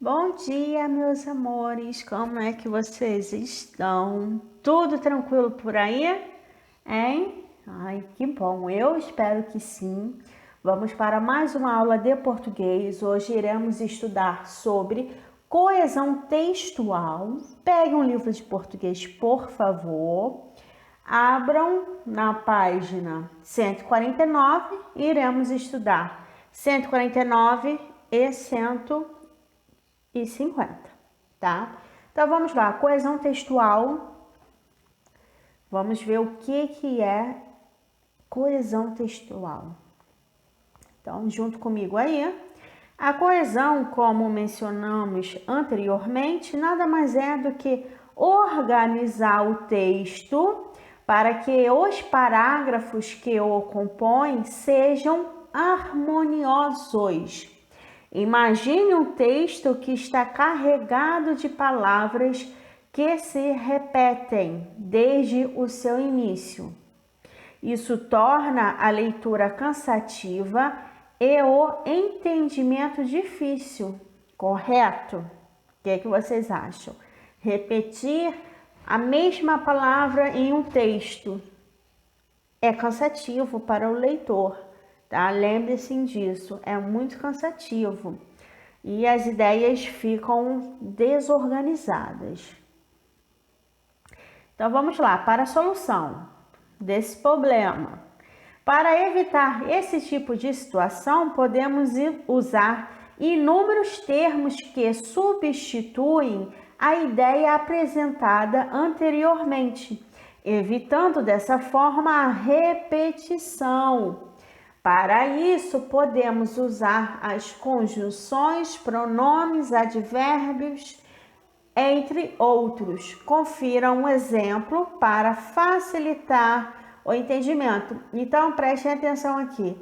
Bom dia, meus amores. Como é que vocês estão? Tudo tranquilo por aí? Hein? Ai, que bom. Eu espero que sim. Vamos para mais uma aula de português. Hoje iremos estudar sobre coesão textual. Pegue um livro de português, por favor. Abram na página 149 e iremos estudar 149 e 150, tá? Então vamos lá, coesão textual. Vamos ver o que é coesão textual. Então, junto comigo aí. A coesão, como mencionamos anteriormente, nada mais é do que organizar o texto para que os parágrafos que o compõem sejam harmoniosos. Imagine um texto que está carregado de palavras que se repetem desde o seu início. Isso torna a leitura cansativa e o entendimento difícil, correto? O que vocês acham? Repetir a mesma palavra em um texto é cansativo para o leitor, tá? Lembre-se disso, é muito cansativo e as ideias ficam desorganizadas. Então vamos lá, para a solução desse problema. Para evitar esse tipo de situação, podemos usar inúmeros termos que substituem a ideia apresentada anteriormente, evitando dessa forma a repetição. Para isso, podemos usar as conjunções, pronomes, advérbios, entre outros. Confira um exemplo para facilitar o entendimento. Então, prestem atenção aqui.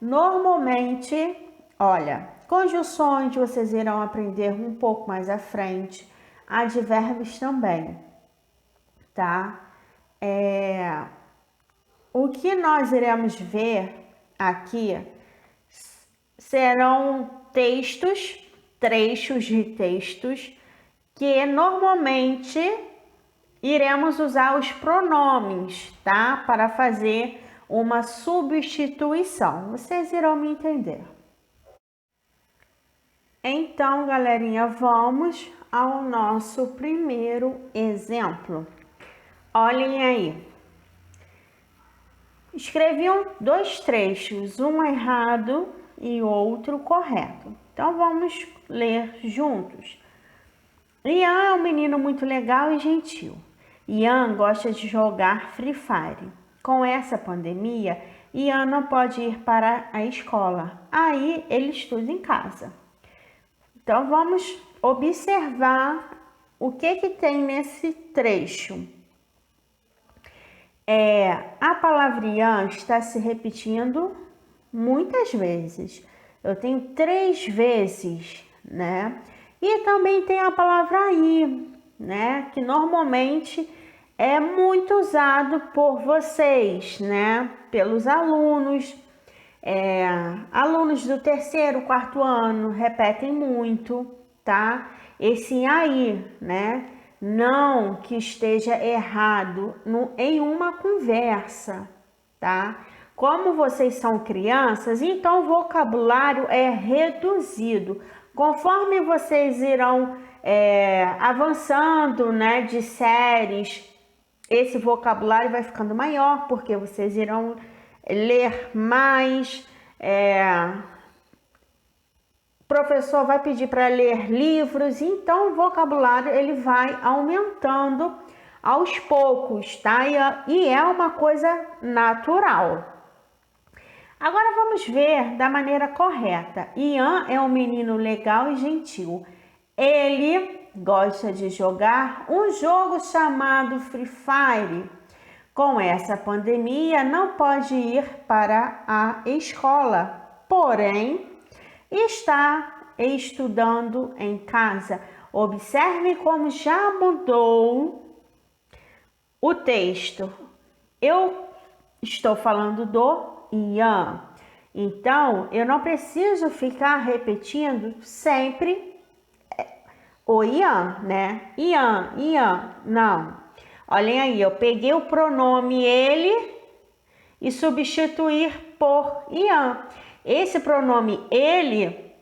Normalmente, olha, conjunções vocês irão aprender um pouco mais à frente, advérbios também, tá? O que nós iremos ver aqui serão textos, trechos de textos, que normalmente iremos usar os pronomes, tá? Para fazer uma substituição. Vocês irão me entender. Então, galerinha, vamos ao nosso primeiro exemplo. Olhem aí. Escreviam dois trechos, um errado e outro correto. Então, vamos ler juntos. Ian é um menino muito legal e gentil. Ian gosta de jogar Free Fire. Com essa pandemia, Ian não pode ir para a escola. Aí ele estuda em casa. Então vamos observar o que tem nesse trecho. A palavra Ian está se repetindo muitas vezes. Eu tenho 3 vezes, né? E também tem a palavra aí, né? Que normalmente é muito usado por vocês, né? Pelos alunos. Alunos do 3º, 4º ano repetem muito, tá? Esse aí, né? Não que esteja errado em uma conversa, tá? Como vocês são crianças, então o vocabulário é reduzido. Conforme vocês irão avançando, né, de séries, esse vocabulário vai ficando maior, porque vocês irão ler mais. O professor vai pedir para ler livros, então o vocabulário ele vai aumentando aos poucos, tá? E é uma coisa natural. Agora vamos ver da maneira correta. Ian é um menino legal e gentil. Ele gosta de jogar um jogo chamado Free Fire. Com essa pandemia, não pode ir para a escola, porém, está estudando em casa. Observe como já mudou o texto. Eu estou falando do Ian. Então, eu não preciso ficar repetindo sempre o Ian, né? Ian, não. Olhem aí, eu peguei o pronome ele e substituir por Ian. Esse pronome ele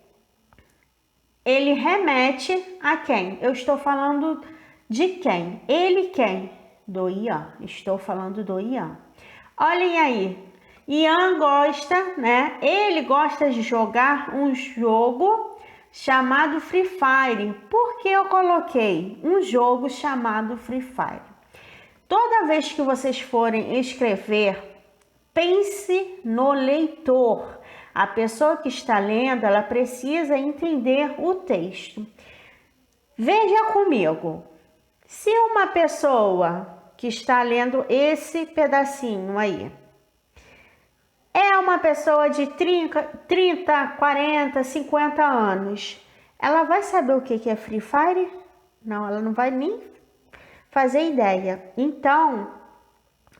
remete a quem? Eu estou falando de quem? Ele quem? Do Ian. Estou falando do Ian. Olhem aí. Ian gosta, né? Ele gosta de jogar um jogo chamado Free Fire. Por que eu coloquei um jogo chamado Free Fire? Toda vez que vocês forem escrever, pense no leitor. A pessoa que está lendo, ela precisa entender o texto. Veja comigo. Se uma pessoa que está lendo esse pedacinho aí é uma pessoa de 30, 40, 50 anos, ela vai saber o que é Free Fire? Não, ela não vai nem fazer ideia. Então,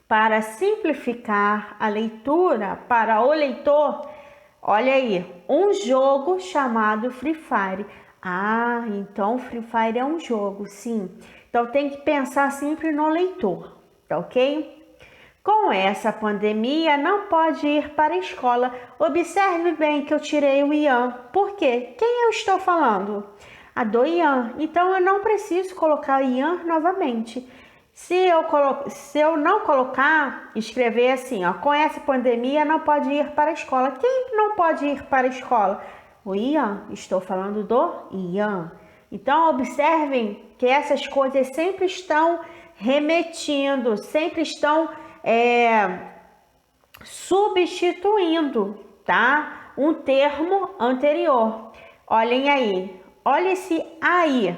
para simplificar a leitura para o leitor, olha aí, um jogo chamado Free Fire. Ah, então Free Fire é um jogo, sim. Então tem que pensar sempre no leitor, tá ok? Com essa pandemia, não pode ir para a escola. Observe bem que eu tirei o Ian. Por quê? Quem eu estou falando? A do Ian. Então, eu não preciso colocar o Ian novamente. Se eu não colocar, escrever assim, ó, com essa pandemia, não pode ir para a escola. Quem não pode ir para a escola? O Ian. Estou falando do Ian. Então, observem que essas coisas sempre estão remetindo, sempre estão substituindo, tá? Um termo anterior. Olhem aí, olha esse aí.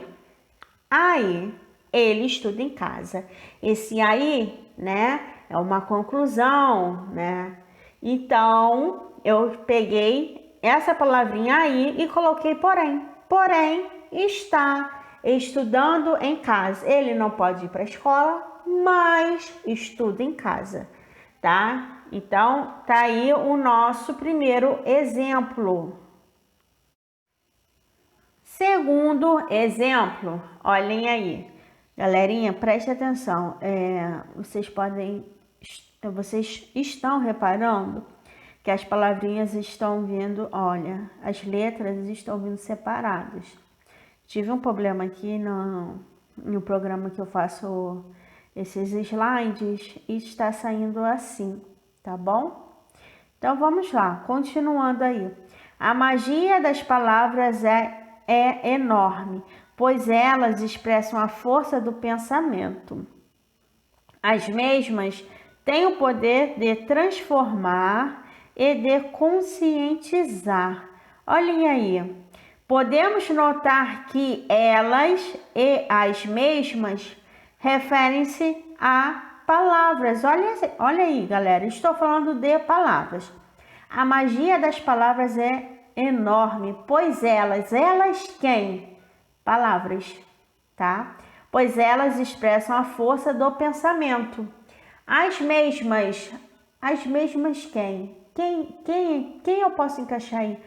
Aí, ele estuda em casa. Esse aí, né, é uma conclusão, né? Então, eu peguei essa palavrinha aí e coloquei porém. Porém, está estudando em casa. Ele não pode ir para a escola, mas estuda em casa, tá? Então, tá aí o nosso primeiro exemplo. Segundo exemplo, olhem aí. Galerinha, preste atenção. Vocês estão reparando que as palavrinhas estão vindo, olha, as letras estão vindo separadas. Tive um problema aqui no programa que eu faço esses slides e está saindo assim, tá bom? Então vamos lá, continuando aí. A magia das palavras é enorme, pois elas expressam a força do pensamento. As mesmas têm o poder de transformar e de conscientizar. Olhem aí, podemos notar que elas e as mesmas referem-se a palavras. Olha aí, galera, estou falando de palavras. A magia das palavras é enorme, pois elas quem? Palavras, tá? Pois elas expressam a força do pensamento. As mesmas quem? Quem eu posso encaixar aí?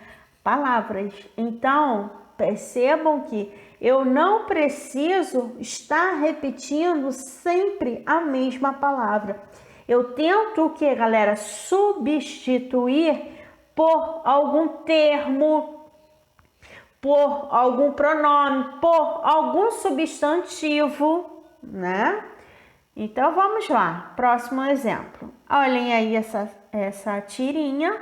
Palavras. Então, percebam que eu não preciso estar repetindo sempre a mesma palavra. Eu tento o que, galera? Substituir por algum termo, por algum pronome, por algum substantivo, né? Então, vamos lá. Próximo exemplo. Olhem aí essa tirinha.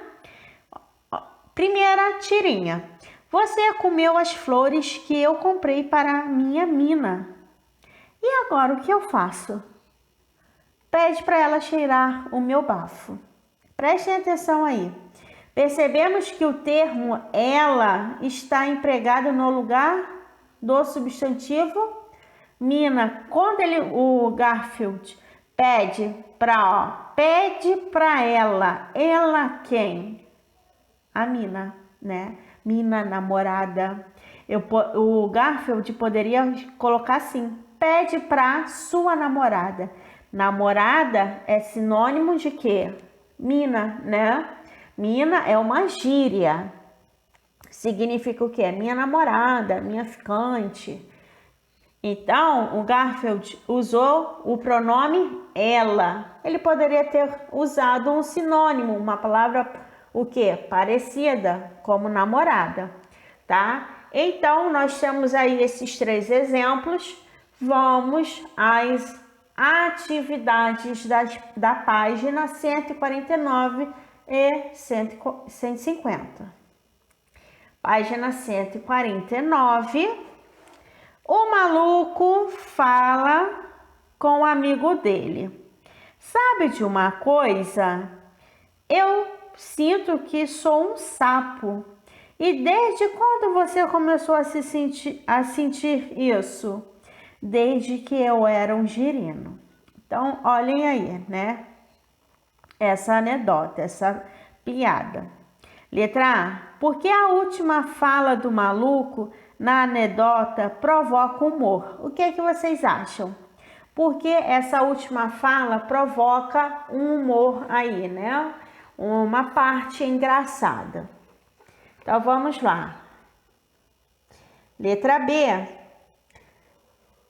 Primeira tirinha. Você comeu as flores que eu comprei para minha mina. E agora o que eu faço? Pede para ela cheirar o meu bafo. Prestem atenção aí. Percebemos que o termo ela está empregado no lugar do substantivo mina. Quando o Garfield pede para ela quem? A mina, né? Mina, namorada. O Garfield poderia colocar assim: pede para sua namorada. Namorada é sinônimo de quê? Mina, né? Mina é uma gíria. Significa o quê? Minha namorada, minha ficante. Então, o Garfield usou o pronome ela. Ele poderia ter usado um sinônimo, uma palavra o quê? Parecida, como namorada, tá? Então, nós temos aí esses 3 exemplos. Vamos às atividades da página 149 e 150. Página 149. O maluco fala com o amigo dele. Sabe de uma coisa? Eu sinto que sou um sapo. E desde quando você começou a sentir isso? Desde que eu era um girino. Então, olhem aí, né? Essa anedota, essa piada. Letra A. Por que a última fala do maluco na anedota provoca humor? O que é que vocês acham? Porque essa última fala provoca um humor aí, né? Uma parte engraçada. Então, vamos lá. Letra B.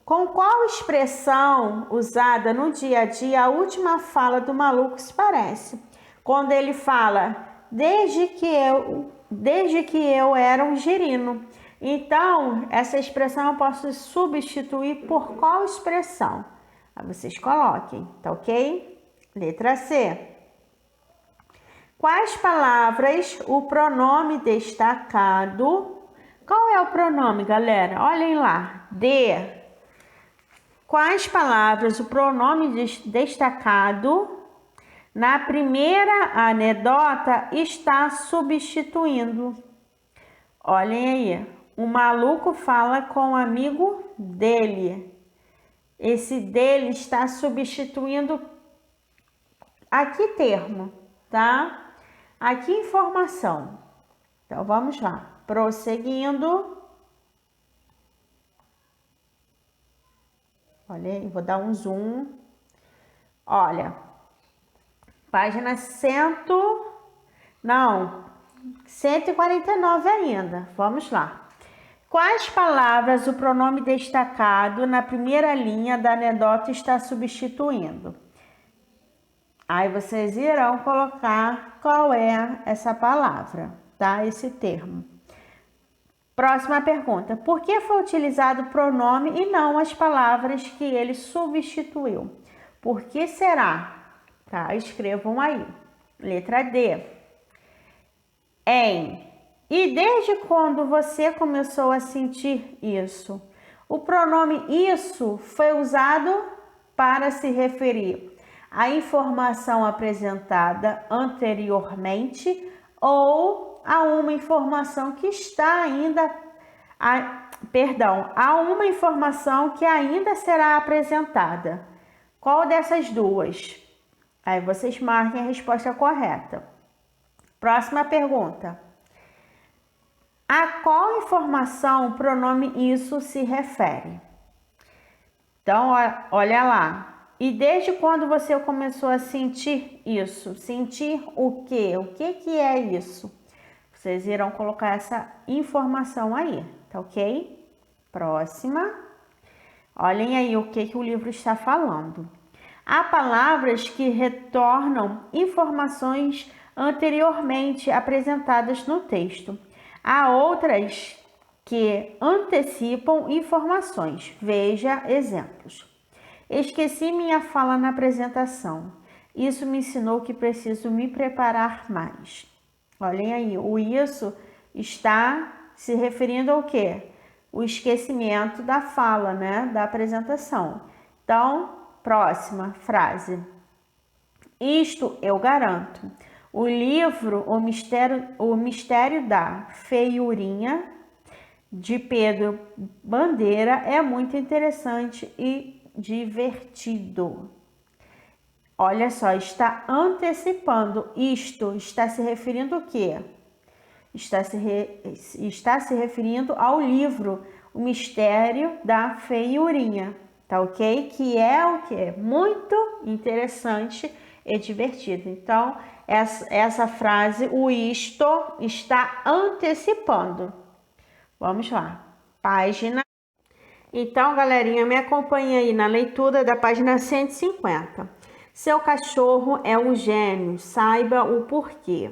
Com qual expressão usada no dia a dia a última fala do maluco se parece? Quando ele fala, desde que eu era um girino. Então, essa expressão eu posso substituir por qual expressão? Aí vocês coloquem, tá ok? Letra C. Quais palavras o pronome destacado... Qual é o pronome, galera? Olhem lá. D. Quais palavras o pronome destacado na primeira anedota está substituindo? Olhem aí. O maluco fala com o amigo dele. Esse dele está substituindo a que termo, tá? Aqui informação. Então, vamos lá. Prosseguindo. Olha aí, vou dar um zoom. Olha, página 149 ainda. Vamos lá. Quais palavras o pronome destacado na primeira linha da anedota está substituindo? Aí vocês irão colocar qual é essa palavra, tá? Esse termo. Próxima pergunta. Por que foi utilizado o pronome e não as palavras que ele substituiu? Por que será? Tá? Escrevam aí. Letra D. Em. E desde quando você começou a sentir isso? O pronome isso foi usado para se referir à informação apresentada anteriormente ou a uma informação que está ainda... a uma informação que ainda será apresentada. Qual dessas duas? Aí vocês marquem a resposta correta. Próxima pergunta. A qual informação o pronome isso se refere? Então, olha lá. E desde quando você começou a sentir isso? Sentir o quê? O que é isso? Vocês irão colocar essa informação aí, tá ok? Próxima. Olhem aí o que o livro está falando. Há palavras que retornam informações anteriormente apresentadas no texto. Há outras que antecipam informações. Veja exemplos. Esqueci minha fala na apresentação. Isso me ensinou que preciso me preparar mais. Olhem aí, o isso está se referindo ao quê? O esquecimento da fala, né? Da apresentação. Então, próxima frase. Isto eu garanto. O livro O Mistério da Feiurinha, de Pedro Bandeira, é muito interessante e divertido. Olha só, está antecipando. Isto está se referindo ao quê? Está se referindo ao livro O Mistério da Feiurinha, tá ok? Que é o quê? Muito interessante e divertido. Então, essa frase, o isto, está antecipando. Vamos lá. Página Então, galerinha, me acompanha aí na leitura da página 150. Seu cachorro é um gênio, saiba o porquê.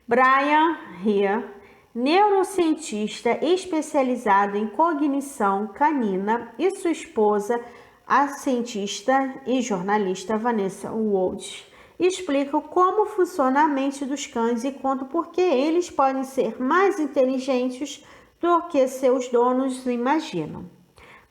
Brian Heer, neurocientista especializado em cognição canina, e sua esposa, a cientista e jornalista Vanessa Walsh, explicam como funciona a mente dos cães e contam por que eles podem ser mais inteligentes do que seus donos imaginam.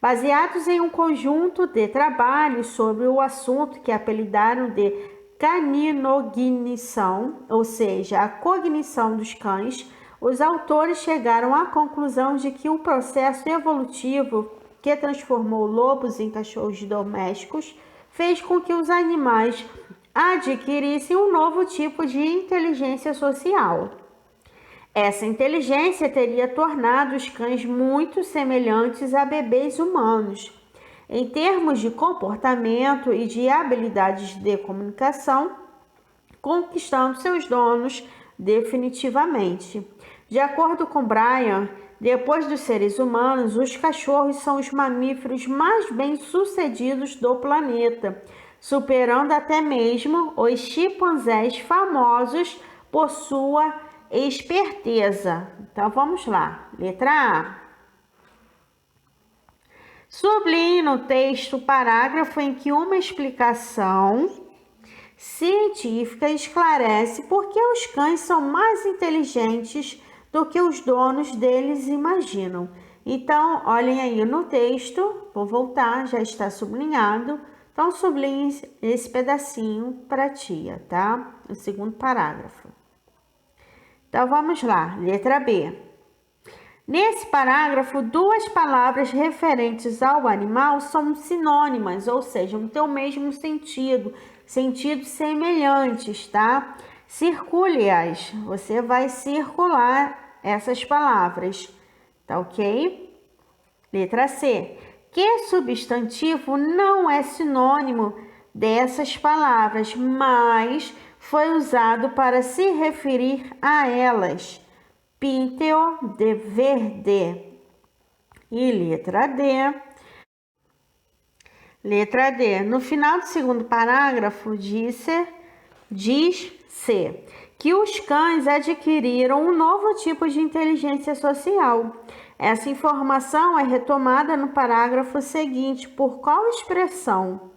Baseados em um conjunto de trabalhos sobre o assunto que apelidaram de caninognição, ou seja, a cognição dos cães, os autores chegaram à conclusão de que o processo evolutivo que transformou lobos em cachorros domésticos fez com que os animais adquirissem um novo tipo de inteligência social. Essa inteligência teria tornado os cães muito semelhantes a bebês humanos, em termos de comportamento e de habilidades de comunicação, conquistando seus donos definitivamente. De acordo com Brian, depois dos seres humanos, os cachorros são os mamíferos mais bem-sucedidos do planeta, superando até mesmo os chimpanzés famosos por sua esperteza. Então vamos lá. Letra A. Sublinhe no texto o parágrafo em que uma explicação científica esclarece por que os cães são mais inteligentes do que os donos deles imaginam. Então, olhem aí no texto, vou voltar, já está sublinhado. Então, sublinhe esse pedacinho para a tia, tá? O segundo parágrafo. Então, vamos lá, letra B. Nesse parágrafo, duas palavras referentes ao animal são sinônimas, ou seja, têm o mesmo sentido, sentidos semelhantes, tá? Circule-as, você vai circular essas palavras, tá ok? Letra C. Que substantivo não é sinônimo dessas palavras, mas foi usado para se referir a elas. Pinteo de verde. E letra D. Letra D. No final do segundo parágrafo, diz-se que os cães adquiriram um novo tipo de inteligência social. Essa informação é retomada no parágrafo seguinte. Por qual expressão?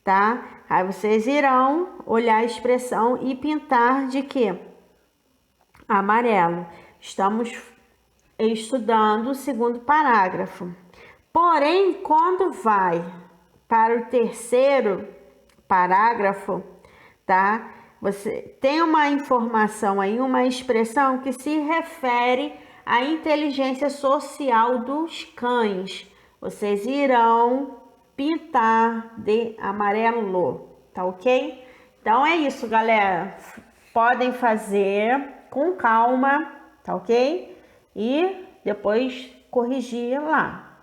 Tá? Aí vocês irão olhar a expressão e pintar de quê? Amarelo. Estamos estudando o segundo parágrafo. Porém, quando vai para o terceiro parágrafo, tá? Você tem uma informação aí, uma expressão que se refere à inteligência social dos cães. Vocês irão pintar de amarelo, tá ok? Então é isso, galera. Podem fazer com calma, tá ok? E depois corrigir lá.